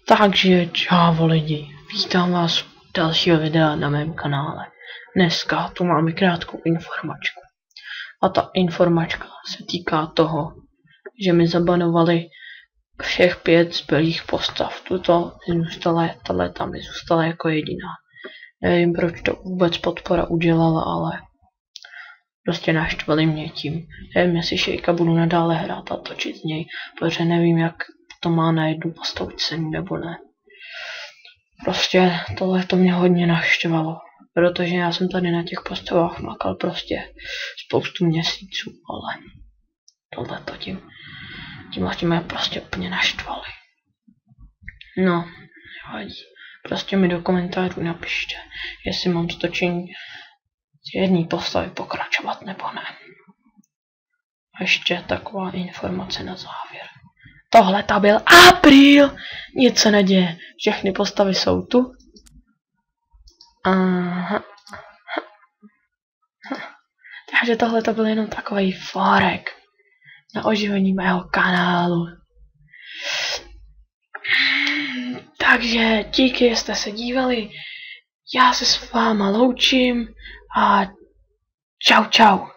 Takže čau lidi, vítám vás u dalšího videa na mém kanále. Dneska tu máme krátkou informačku. A ta informačka se týká toho, že mi zabanovali všech 5 zbylých postav. Tahle tam mi zůstala jako jediná. Nevím, proč to vůbec podpora udělala, ale prostě naštvali mě tím. Nevím, jestli Šejka budu nadále hrát a točit z něj, protože nevím, jak to má na jednu postavu cenu nebo ne. Prostě tohle to mě hodně naštvalo, protože já jsem tady na těch postavách makal prostě spoustu měsíců, ale tohle to tím mě prostě úplně naštvali. No, vadí. Prostě mi do komentářů napište, jestli mám s točení z jedné postavy pokračovat nebo ne. A ještě taková informace na závěr. Tohle to byl apríl, nic se neděje, všechny postavy jsou tu. Aha. Takže tohle to byl jenom takový fórek na oživení mého kanálu. Takže díky, že jste se dívali, já se s váma loučím a čau čau.